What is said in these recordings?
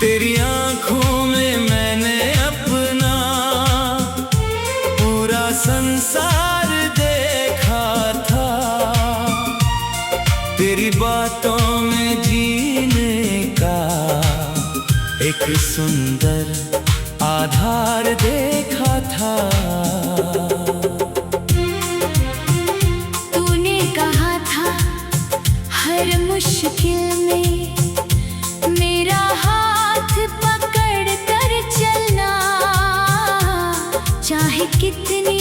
तेरी आंखों में मैंने अपना पूरा संसार देखा था। तेरी बातों में जीने का एक सुंदर आधार देखा था। तूने कहा था हर मुश्किल में मेरा हाथ पकड़ कर चलना, चाहे कितनी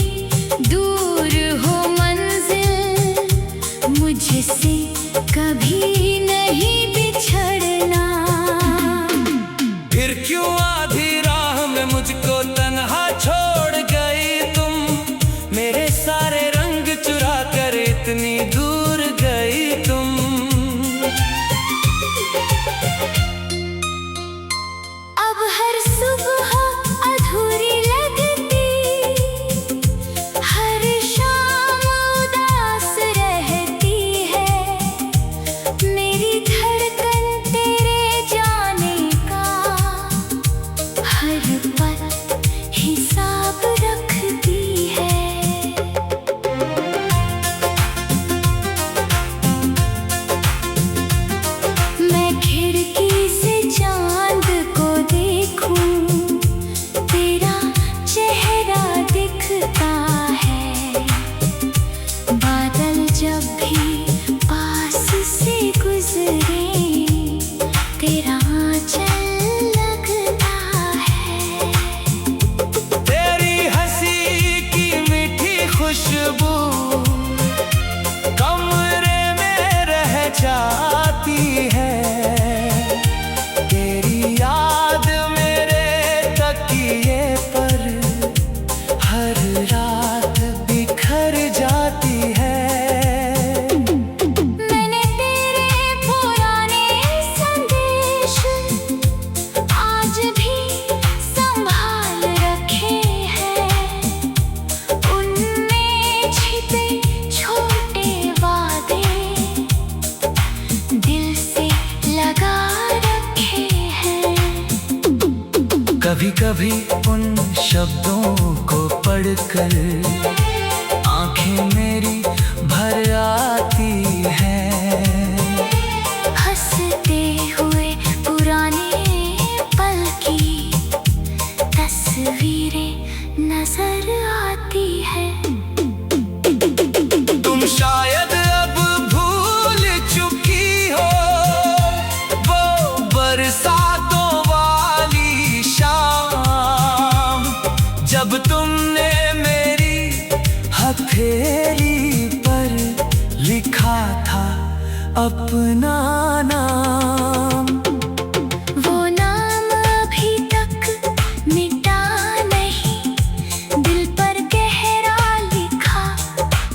दूर हो मंजिल मुझसे कभी नहीं बिछड़ना। फिर क्यों आधी राह में मुझको तन्हा छोड़ गई तुम, मेरे सारे रंग चुरा कर इतनी दूर गई तुम। अब हर सुबह अधूरी लगती, हर शाम उदास रहती है। मेरी धड़कन तेरे जाने का हर पल हिसाब रखती है। मैं खिड़की से चांद को देखूं, तेरा चेहरा दिखता है। बादल जब भी पास से गुजरे तेरा आंचल लगता है। तेरी हंसी की मीठी खुशबू कमरे में रह जाती है। तेरी याद मेरे तकिए पर हर रात बिखर जाती है। मैंने तेरे पुराने संदेश आज भी संभाल रखे हैं। उनमें छिपे छोटे वादे दिल से लगा रखे हैं। कभी कभी उन शब्दों को पढ़कर आंखें मेरी भर आती हैं। हंसते हुए पुराने पल की तस्वीरें नजर आती है। तुम शायद अब भूल चुकी हो वो बरसातों वाली शाम, जब तुमने मेरी हथेली पर लिखा था अपना नाम। वो नाम अभी तक मिटा नहीं, दिल पर गहरा लिखा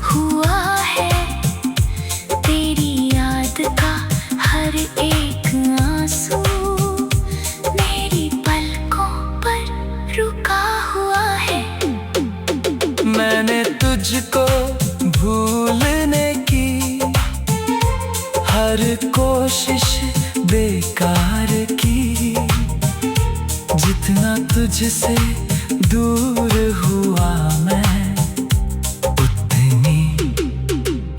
हुआ है। तेरी याद का हर एक आंसू मेरी पलकों पर रुका हुआ है। मैंने तुझको भूलने की हर कोशिश बेकार की। जितना तुझसे दूर हुआ मैं, उतनी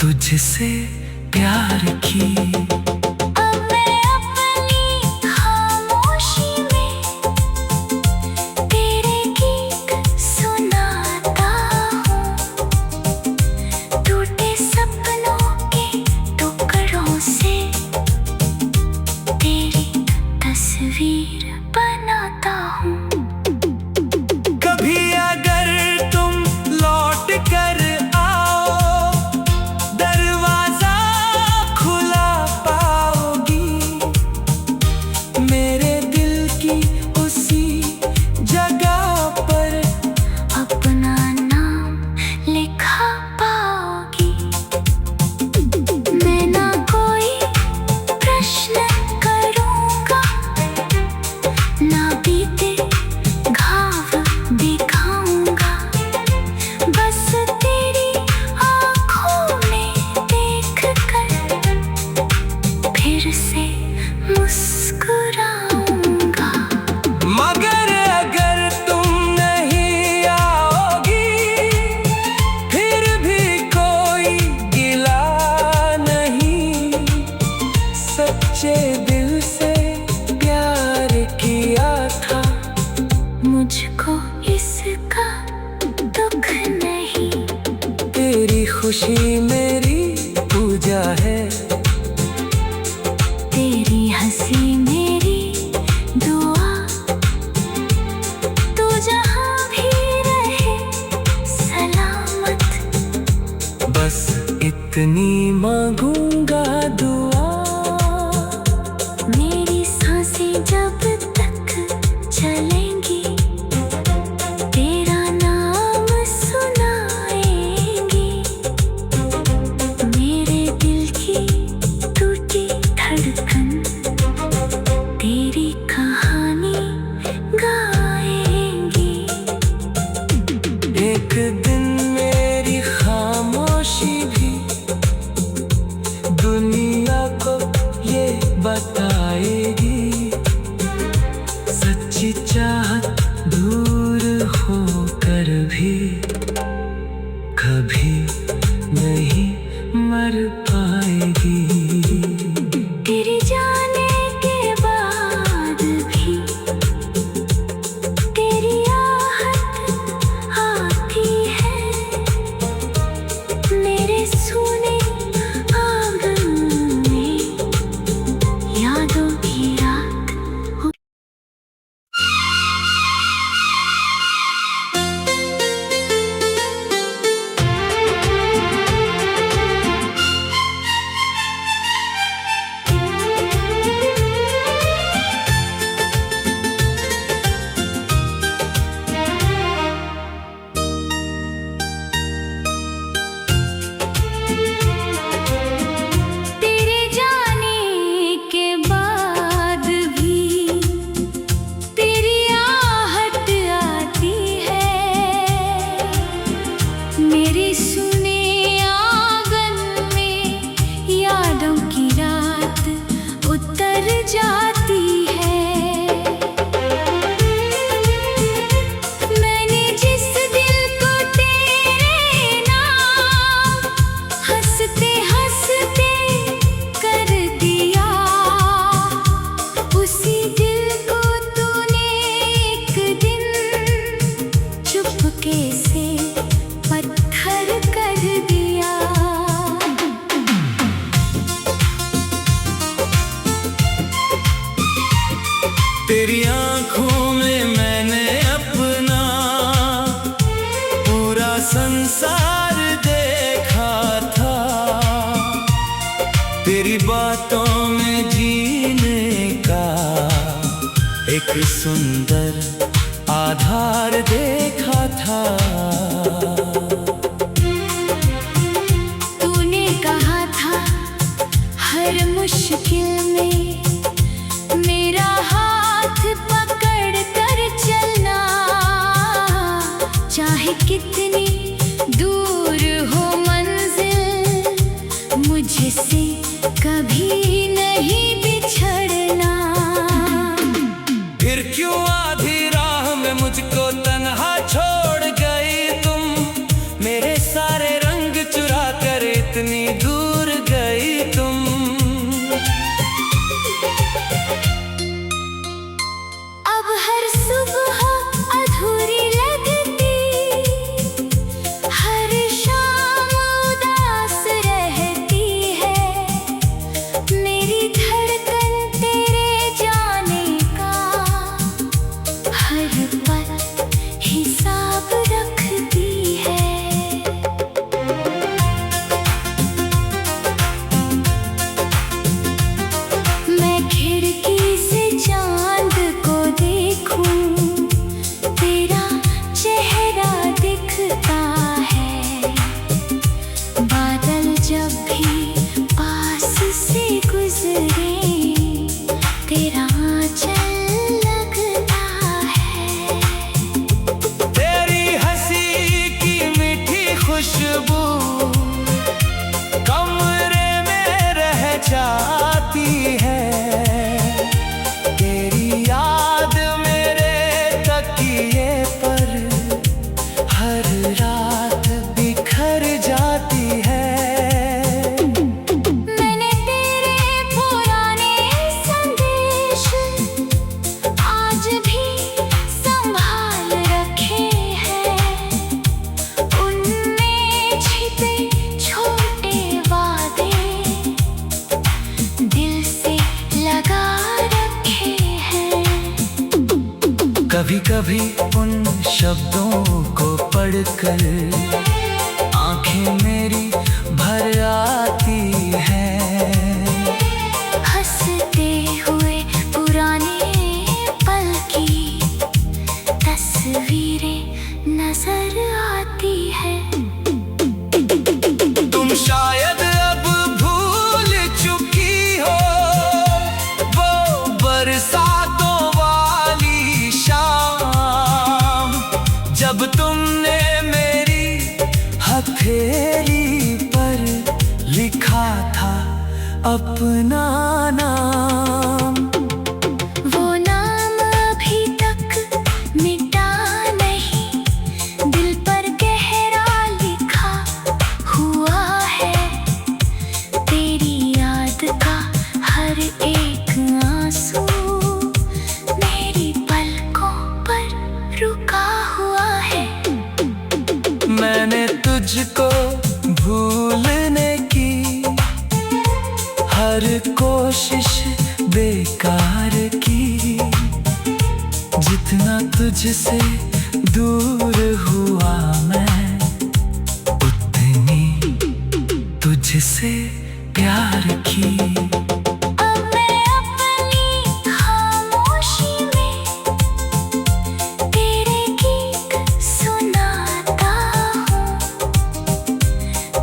तुझसे प्यार की। अब मैं अपनी खामोशी में तेरे गीत सुनाता हूँ। टूटे सपनों के टुकड़ों से तेरी तस्वीर बनाता हूँ। कभी अगर तुम लौट कर आओ, दरवाजा खुला पाओगी। मेरे दिल की उसी जगह पर अपना नाम लिखा पाओगी। मैं ना कोई प्रश्न करूँगा, ना बीते खुशी मेरी पूजा है, तेरी हंसी मेरी दुआ, तू जहाँ भी रहे सलामत, बस इतनी मांगूंगा दुआ। मेरी सांसें जब तक चलेंगी तेरा नाम सुनाएंगी, मेरे दिल की टूटी धड़कन तेरी कहानी गाएंगी। एक दिन मेरी खामोशी भी दुनिया को ये बताएगी, सच्ची चाहत दूर होकर भी कभी नहीं मर पाएगी। तेरे जाने के बाद भी तेरी आहट आती है, मेरे सोने आंगन में यादों की रात हो। तेरे जाने के बाद भी तेरी आहट आती है, मेरे सुने आंगन में यादों की रात उतर जाती है। मैंने जिस दिल को तेरे नाम हंसते हंसते कर दिया, उसी दिल को तूने एक दिन चुपके से पत्थर कर दिया। तेरी आंखों में मैंने अपना पूरा संसार देखा था, तेरी बातों में जीने का एक सुंदर आधार देखा था। तूने कहा था हर मुश्किल में मेरा हाथ पकड़ कर चलना, चाहे कितनी दूर हो मंजिल मुझसे कभी नहीं बिछड़ना। फिर क्यों आधी राह में मुझको तन्हा छोड़ गई तुम, मेरे सारे रंग चुरा कर इतनी दूर गई तुम। अब हर सुबह अधूरी लगती, हर शाम उदास रहती है, मेरी धड़कन तेरे जाने का कभी कभी उन शब्दों को पढ़कर आंखें मेरी भर आती हैं। हंसते हुए पुराने पल की तस्वीरें नजर आती है। तुम शायद अब भूल चुकी हो वो बरसातों वाली शाम, जब तुमने मेरी हथेली पर लिखा था अपना नाम। वो नाम अभी तक मिटा नहीं, दिल पर गहरा लिखा हुआ है। तेरी याद का हर एक आंसू मेरी पलकों पर रुका हुआ है। मैंने तुझको भूलने की हर कोशिश बेकार की, जितना तुझसे दूर हुआ मैं उतनी तुझसे प्यार की। अब मैं अपनी खामोशी में तेरे गीत सुनाता हूँ।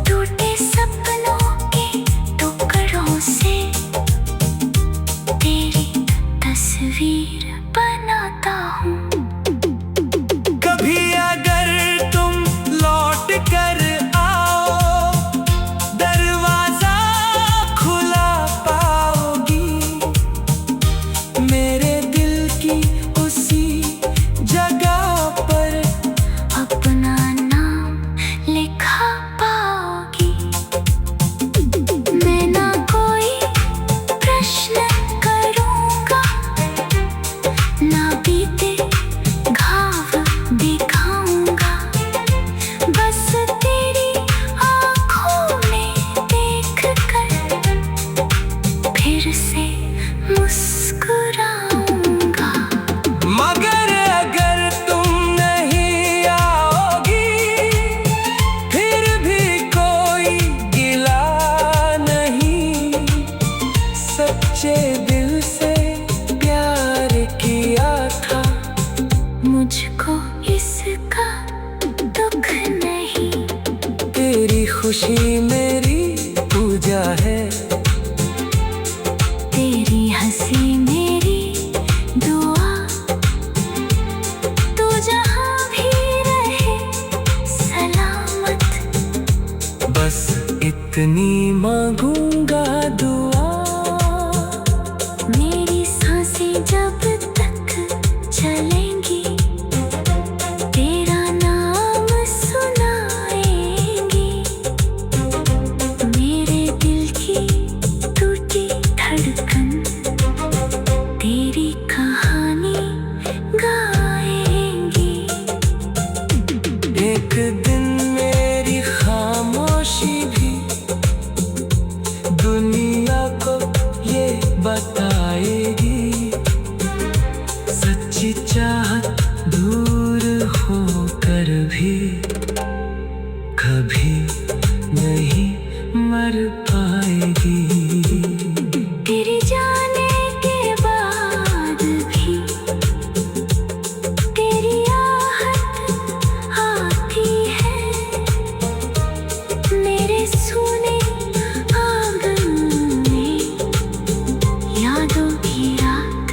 टूटे सपनों के टुकड़ों से तेरी तस्वीर बनाता हूँ। कभी अगर तुम लौट कर आओ, दरवाजा खुला पाओगी। मेरे दिल की उसी जगह पर अपना नाम लिखा पाओगी। मैं ना कोई प्रश्न करूँगा, ना बीते घाव दिखाऊंगा। बस तेरी आँखों में देख कर फिर से मुस्कुराऊंगा। मगर अगर तुम नहीं आओगी, फिर भी कोई गिला नहीं। सच्चे दिल से प्यार किया था, मुझको इसका दुख नहीं। तेरी खुशी मेरी पूजा है। तेरी हंसी मेरी दुआ। तू जहाँ भी रहे सलामत, बस इतनी मांगूंगा दुआ। मेरी सांसें जब तक चलेंगी तेरा नाम सुनाएंगी। मेरे दिल की टूटी धड़कन तेरी कहानी गाएंगी। एक दिन मेरी खामोशी भी दुनिया को ये बताएगी, सच्ची चाहत दूर होकर भी कभी नहीं मर पाएगी। तेरे जाने के बाद भी तेरी आहट आती है। मेरे सोने आंगन में यादों की रात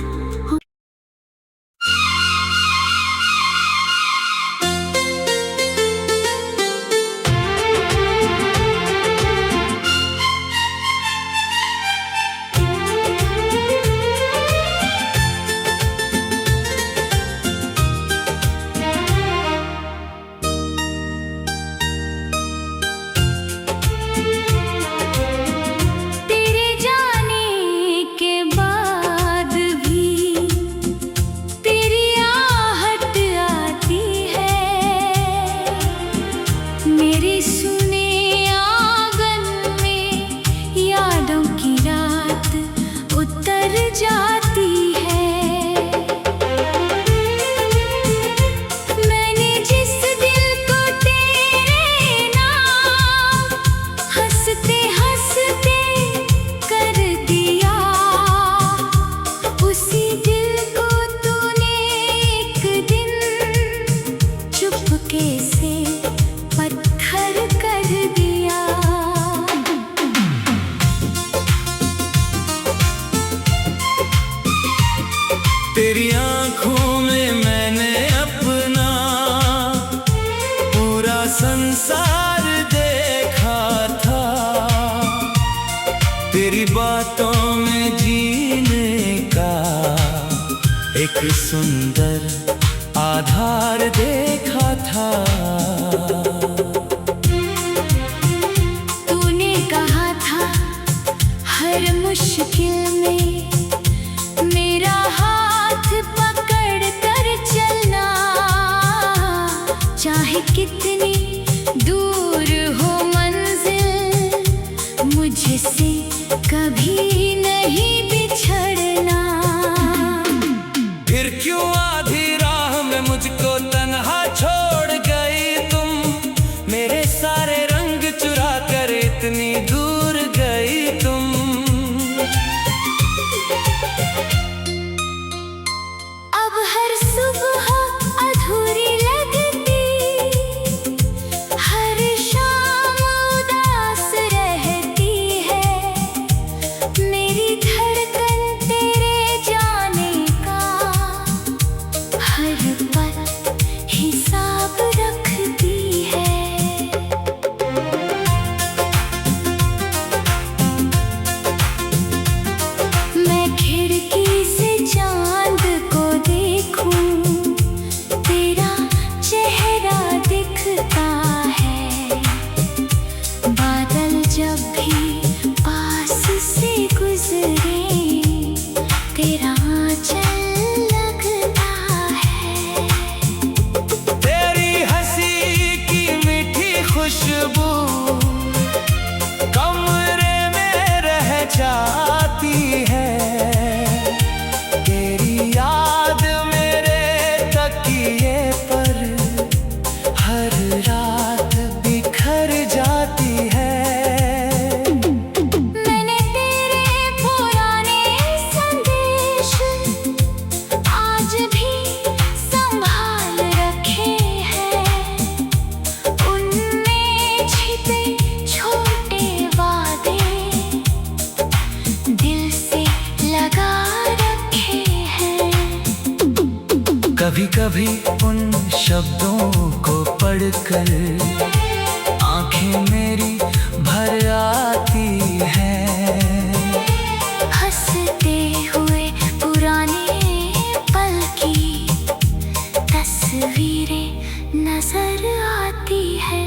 तेरी आंखों में मैंने अपना पूरा संसार देखा था। तेरी बातों में जीने का एक सुंदर आधार देखा था। तूने कहा था हर मुश्किल में मेरा हाथ पकड़ कर चलना, चाहे कितनी दूर हो मंजिल मुझसे कभी नहीं बिछड़ना। फिर क्यों आधी राह में मुझको तन्हा छोड़ गई तुम, मेरे सारे रंग चुरा कर इतनी दूर गई तुम। अब हर सुबह अधूरी लगती, हर शाम उदास रहती है। मेरी धड़कन तेरे जाने का हर पल हिसाब रखती है। मैं खिड़की से चांद को देखूं, तेरा चेहरा दिखता है। बादल जब भी पास से गुजरे तेरा आंचल लगता है। तेरी हंसी की मीठी खुशबू कमरे में रह जाती है। तेरी याद मेरे तकिए पर हर रात बिखर जाती है। मैंने तेरे पुराने संदेश आज भी संभाल रखे हैं। उनमें छिपे छोटे वादे दिल से लगा रखे हैं। कभी कभी उन शब्दों को पढ़कर आंखें मेरी भर आती हैं। हंसते हुए पुराने पल की तस्वीरें नजर आती है।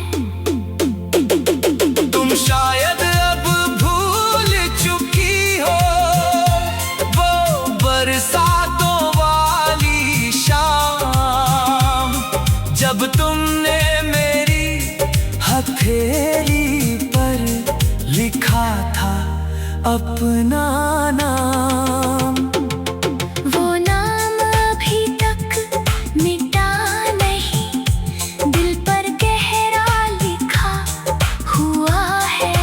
तुम शायद अब भूल चुकी हो वो बरसातों वाली शाम, जब तुमने मेरी हथेली पर लिखा था अपना नाम। वो नाम अभी तक मिटा नहीं, दिल पर गहरा लिखा हुआ है।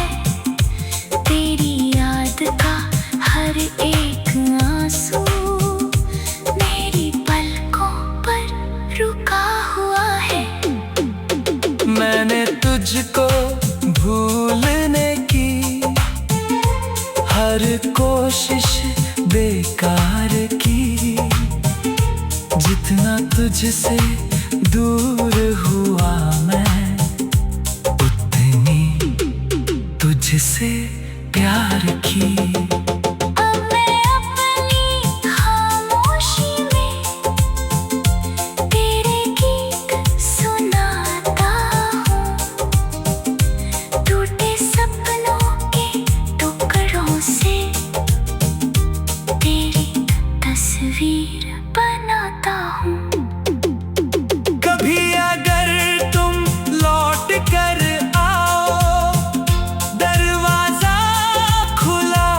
तेरी याद का हर एक आंसू मेरी पलकों पर रुका हुआ है। मैंने तुझको भूलने की हर कोशिश बेकार की। जितना तुझसे दूर हुआ मैं, उतनी तुझसे प्यार की। अब मैं अपनी खामोशी में तेरे गीत सुनाता हूँ। टूटे सपनों के टुकड़ों से तेरी तस्वीर बनाता हूँ। कभी अगर तुम लौट कर आओ, दरवाजा खुला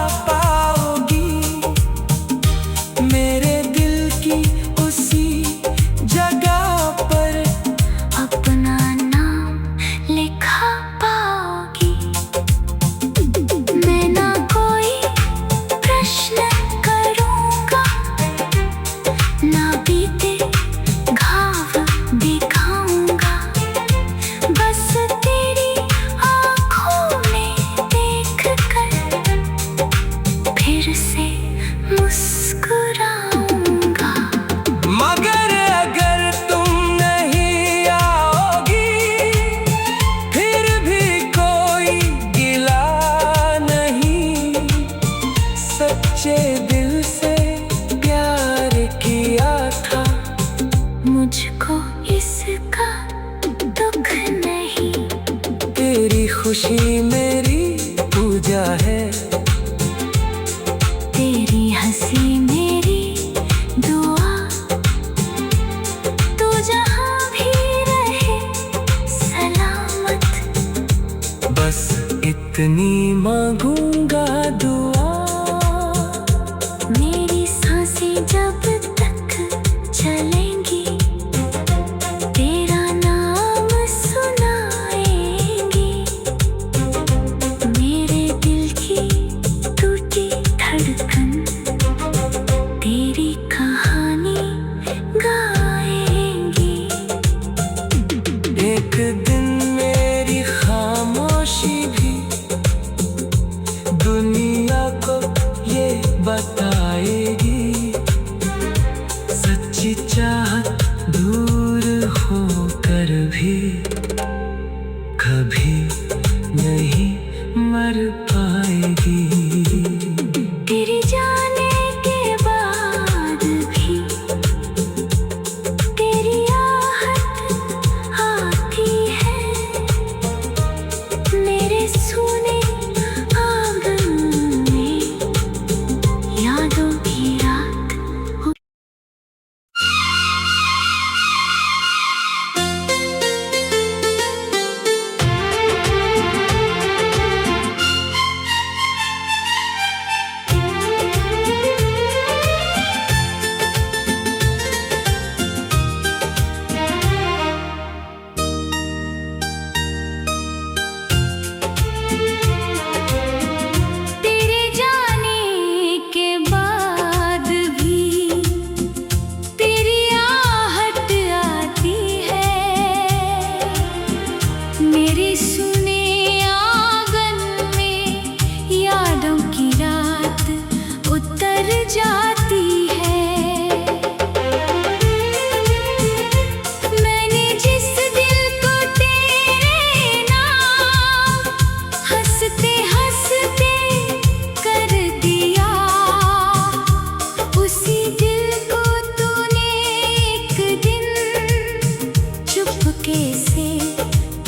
खुशी मेरी पूजा है, तेरी हंसी मेरी दुआ, तू जहाँ भी रहे सलामत। बस इतनी मांगूंगा दुआ। मेरी सांसें जब तक चलेंगी तेरा नाम सुनाएंगी। मेरे दिल की टूटी धड़कन तेरी कहानी गाएंगी। एक दिन मेरी खामोशी भी दुनिया को ये बताएगी, सच्ची चाहत दूर होकर भी कभी नहीं मर पाएगी। तेरे जाने के बाद भी तेरी आहट आती है, मेरे सोने आंगन में यादों की रात हो। तेरे जाने के बाद भी तेरी आहट आती है, मेरे सुने आंगन में यादों की रात उतर जाती है। मैंने जिस दिल को तेरे नाम हंसते हंसते कर दिया, उसी दिल को तूने एक दिन चुपके से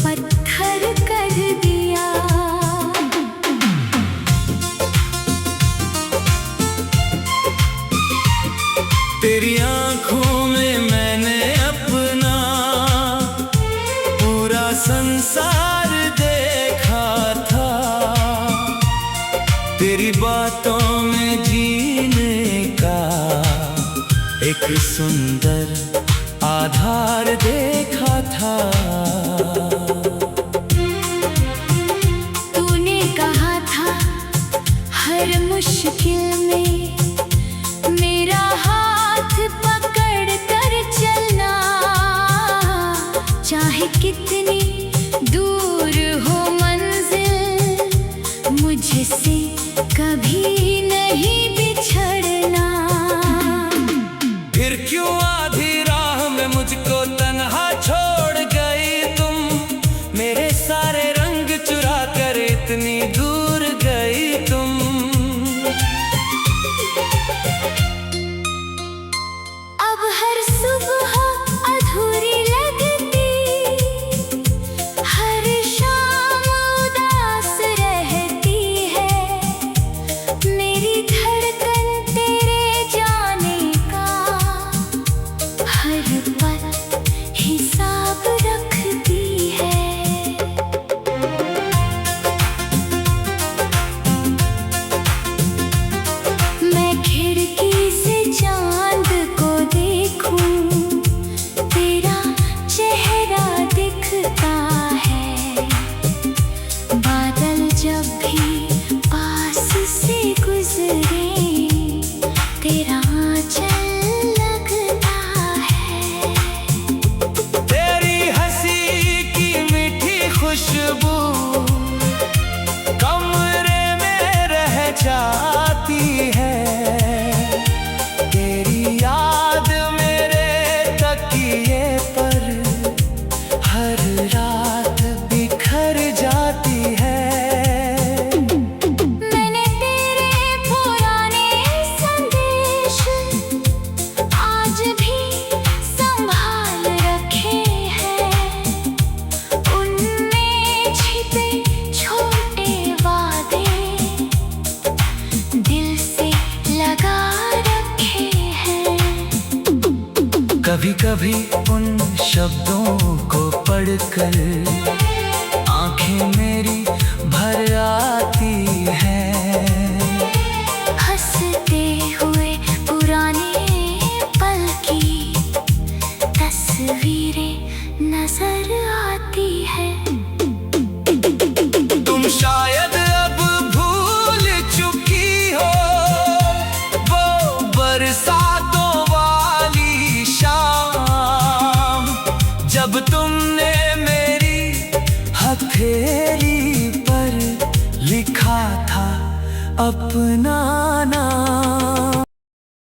पत्थर कर दिया। तेरी आंखों में मैंने अपना पूरा संसार देखा था, तेरी बातों में जीने का एक सुंदर आधार देखा था। तूने कहा था हर मुश्किल में मेरा हाथ पकड़ कर चलना, चाहे कितनी दूर हो मंजिल मुझसे कभी नहीं बिछड़ना। फिर क्यों आधी राह में मुझको तन्हा छोड़ गई तुम, मेरे सारे रंग चुरा कर इतनी दूर गई तुम। अब हर सुबह अधूरी लगती कभी कभी उन शब्दों को पढ़कर आंखें मेरी भर आती हैं। हंसते हुए पुराने पल की तस्वीरें नजर आती है। तुम शायद अब भूल चुकी हो वो बरसातों वाली शाम, जब तुमने मेरी हथेली पर लिखा था अपना नाम।